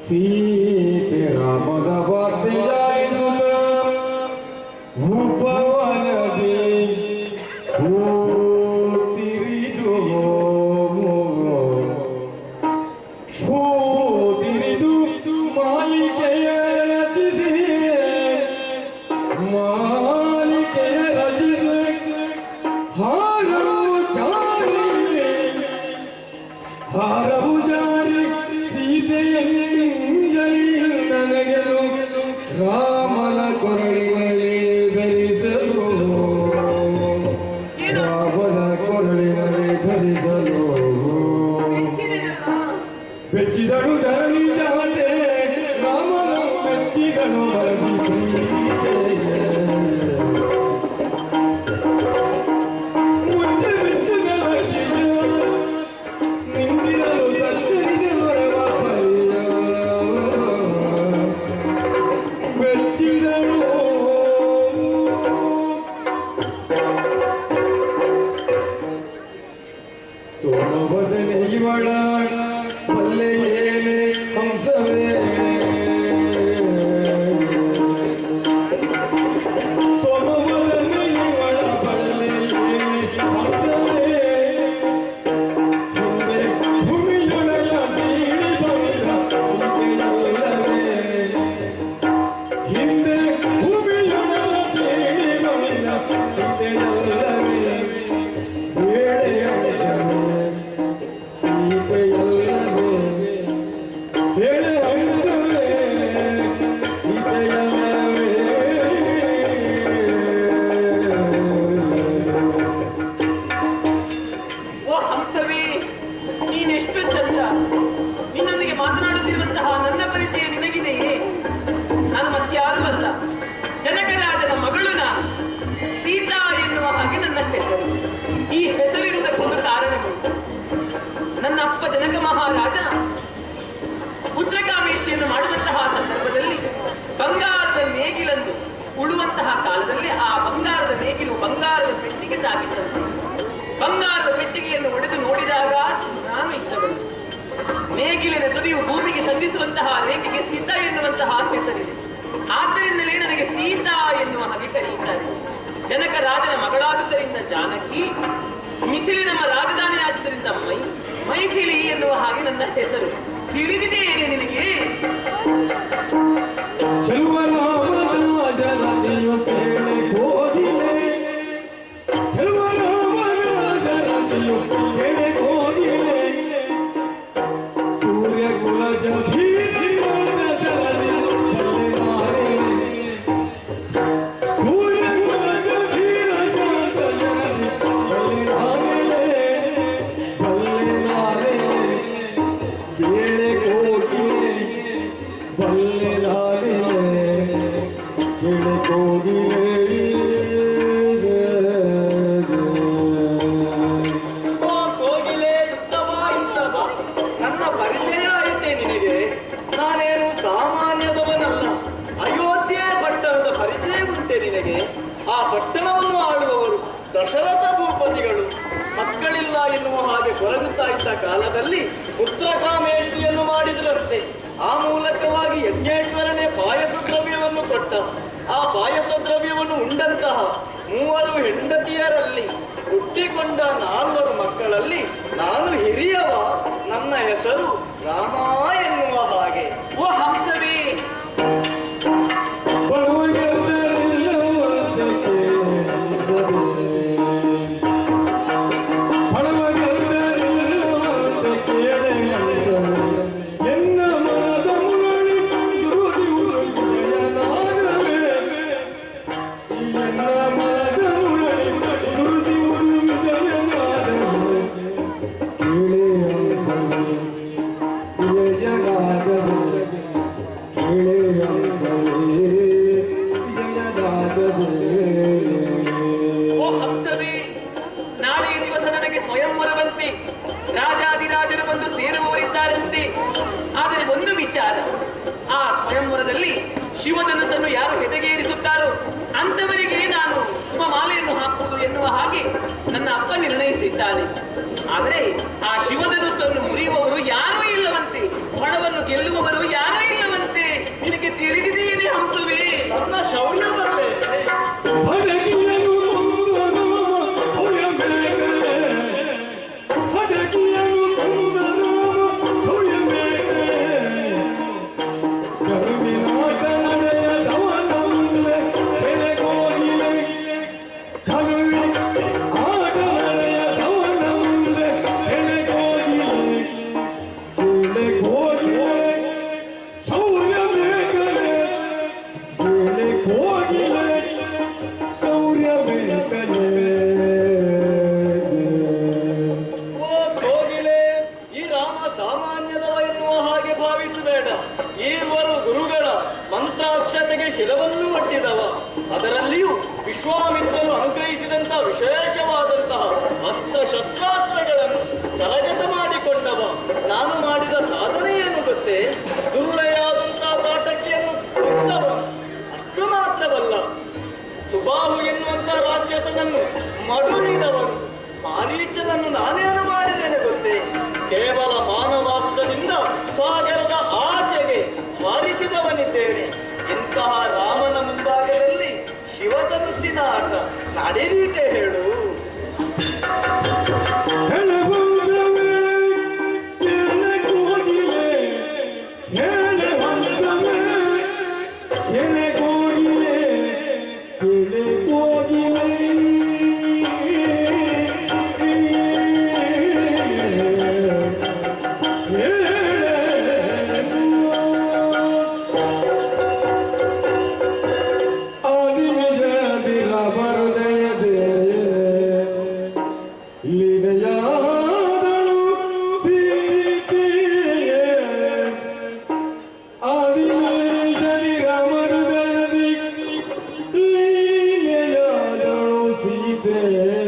ಸೀತೆ ರಾಮನ ವಾರ್ತೆಯಾಯಿಸುತ್ತ ಉಪವನದಿ ಹೂತಿರಿದು ಮಾಲಿಕೆಯ ರಚಿಸಿ ಹಾರವು ಜಾರಿ ಸೀತೆಯಂಜಲಿ ನನಗೆನು ರಾಮನ ಕೊರಳಿನಲ್ಲಿ ಧರಿಸಲು ರಾಮನ ಕೊರಳಿನಲ್ಲಿ ಧರಿಸಲು ಬೆಚ್ಚಿದಳು ಧರಣಿ ಜಾತೆ ರಾಮನ ಬೆಚ್ಚಿದಳು ಸೋಮವದನೆ ಇವಳ ಬಲ್ಲೆ ಏನೇ ಹಂಸವೇ ಸೋಮವದನೆ ಇವಳ ಬಲ್ಲೆ ಏನೇ ಹಂಸವೇ ಹಿಂದೆ ಭೂಮಿಯೊಳಗ ಬೀಳಿ ಬಂದ ಸೀತೆಯಲ್ಲವೇ ಹಿಂದೆ ಭೂಮಿಯೊಳಗ ಬೀಳಿ ಬಂದ ಸೀತೆಯಲ್ಲವೇ ನೀನೆಷ್ಟು ಚಂದ. ನಿನ್ನೊಂದಿಗೆ ಮಾತನಾಡುತ್ತಿರುವಂತಹ ನನ್ನ ಪರಿಚಯ ನಿನಗಿದೆಯೇ? ನಾನು ಮತ್ಯಾರೂ ಅಲ್ಲ, ಜನಕರಾಜನ ಮಗಳು ನಾನು. ಸೀತಾ ಎನ್ನುವ ಹಾಗೆ ನನ್ನ ಹೆಸರು. ಈ ಹೆಸರಿರುವುದಕ್ಕೊಂದು ಕಾರಣವುಂಟು. ನನ್ನ ಅಪ್ಪ ಜನಕ ಮಹಾರಾಜ ಪುತ್ರಕಾಮೇಷ್ಟಿಯನ್ನು ಮಾಡುವಂತಹ ಸಂದರ್ಭದಲ್ಲಿ ಬಂಗಾರದ ನೇಗಿಲನ್ನು ಉಳುವಂತಹ ಕಾಲದಲ್ಲಿ ಆ ಬಂಗಾರದ ನೇಗಿಲು ಬಂಗಾರದ ಪೆಟ್ಟಿಗೆ ತಾಗಿತ್ತಂತೆ. ಬಂಗಾರದ ಪೆಟ್ಟಿಗೆಯನ್ನು ಒಡೆದು ನೋಡಿದಾಗ ನಾನು ಇದ್ದವಳು. ನೇಗಿಲಿನ ತುದಿಯು ಭೂಮಿಗೆ ಸಂಧಿಸುವಂತಹ ರೇಖೆಗೆ ಸೀತಾ ಎನ್ನುವಂತಹ ಹೆಸರಿದೆ. ಆದ್ದರಿಂದಲೇ ನನಗೆ ಸೀತಾ ಎನ್ನುವ ಹಾಗೆ ಕರೆಯುತ್ತಾರೆ. ಜನಕ ರಾಜನ ಮಗಳಾದುದರಿಂದ ಜಾನಕಿ, ಮಿಥಿಲಿ ನಮ್ಮ ರಾಜಧಾನಿ ಆದುದರಿಂದ ಮೈಥಿಲಿ ಎನ್ನುವ ಹಾಗೆ ನನ್ನ ಹೆಸರು. ತಿಳಿದಿದೆಯೇ ನಿನಗೆ? ಸೂರ್ಯ ಕುಲ ನನ್ನ ಪರಿಚಯ ಆಯಿತೆ ನಿನಗೆ? ನಾನೇನು ಸಾಮಾನ್ಯದವನಲ್ಲ. ಅಯೋಧ್ಯೆ ಪಟ್ಟಣದ ಪರಿಚಯ ಉಂಟೆ ನಿನಗೆ? ಆ ಪಟ್ಟಣವನ್ನು ಆಳುವವರು ದಶರಥ ಭೂಪತಿಗಳು. ಮಕ್ಕಳಿಲ್ಲ ಎನ್ನುವ ಹಾಗೆ ಕೊರಗುತ್ತಾ ಇದ್ದ ಕಾಲದಲ್ಲಿ ಪುತ್ರಕಾಮೇಷ್ಟಿಯನ್ನು ಮಾಡಿದ್ರಂತೆ. ಆ ಮೂಲಕವಾಗಿ ಯಜ್ಞೇಶ್ವರನೇ ಪಾಯಸ ದ್ರವ್ಯವನ್ನು ಕೊಟ್ಟ. ಆ ಪಾಯಸ ದ್ರವ್ಯವನ್ನು ಉಂಡಂತಹ 3 ಹೆಂಡತಿಯರಲ್ಲಿ ಹುಟ್ಟಿಕೊಂಡ 4 ಮಕ್ಕಳಲ್ಲಿ ನಾನು ಹಿರಿಯವ. ನನ್ನ ಹೆಸರು ರಾಮ ಎನ್ನುವ ಹಾಗೆ. ಓ ಹಂಸವೇ, ರಾಜಾದಿರಾಜರು ಬಂದು ಸೇರುವವರಿದ್ದಾರಂತೆ. ಆದರೆ ಒಂದು ವಿಚಾರ, ಆ ಸ್ವಯಂವರದಲ್ಲಿ ಶಿವಧನುಸನ್ನು ಯಾರು ಹೆದೆಗೇರಿಸುತ್ತಾರೋ ಅಂತವರಿಗೆ ನಾನು ಶುಭಮಾಲೆಯನ್ನು ಹಾಕುವುದು ಎನ್ನುವ ಹಾಗೆ ನನ್ನ ಅಪ್ಪ ನಿರ್ಣಯಿಸಿದ್ದಾನೆ. ಆದರೆ ಆ ಶಿವಧನುಸನ್ನು ಮುರಿಯುವವರು ಯಾರೂ ಇಲ್ಲವಂತೆ, ಹಣವನ್ನು ಗೆಲ್ಲುವವರು ಯಾರೂ ವಿಶ್ವಾಮಿತ್ರರು ಅನುಗ್ರಹಿಸಿದಂತಹ ವಿಶೇಷವಾದಂತಹ ಅಸ್ತ್ರ ಶಸ್ತ್ರಾಸ್ತ್ರಗಳನ್ನು ಕರಗತ ಮಾಡಿಕೊಂಡವ. ನಾನು ಮಾಡಿದ ಸಾಧನೆ ಏನು ಗೊತ್ತೇ? ದುರುಳೆಯಾದಂತಹ ತಾಟಕಿಯನ್ನು ಕೊಂದವನು. ಅಷ್ಟು ಮಾತ್ರವಲ್ಲ, ಸುಬಾಹು ಎನ್ನುವಂತಹ ರಾಕ್ಷಸನನ್ನು ಮಡುರಿದವನು. ಮಾರೀಚನನ್ನು ನಾನೇನು ಮಾಡಿದ್ದೇನೆ ಗೊತ್ತೇ? ಕೇವಲ ಮಾನವಾಸ್ತ್ರದಿಂದ ಸಾಗರದ ಆಚೆಗೆ ಹಾರಿಸಿದವನಿದ್ದೇನೆ. ಇಂತಹ ರಾಮನ ಮುಂಭಾಗದಲ್ಲಿ ಶಿವಧನುಸ್ಸಿನ ಆಟ ನಡೆದೀತೆ ಹೇಳು? ಹೆಣಗುಂಡವೇ, ಹೆಣಗೋಗಿಲೆ, ಹೆಣವಂತವೇ, ಹೆಣಗೋಗಿಲೆ, ಹೆಣಗೋಗಿಲೆ. Yeah.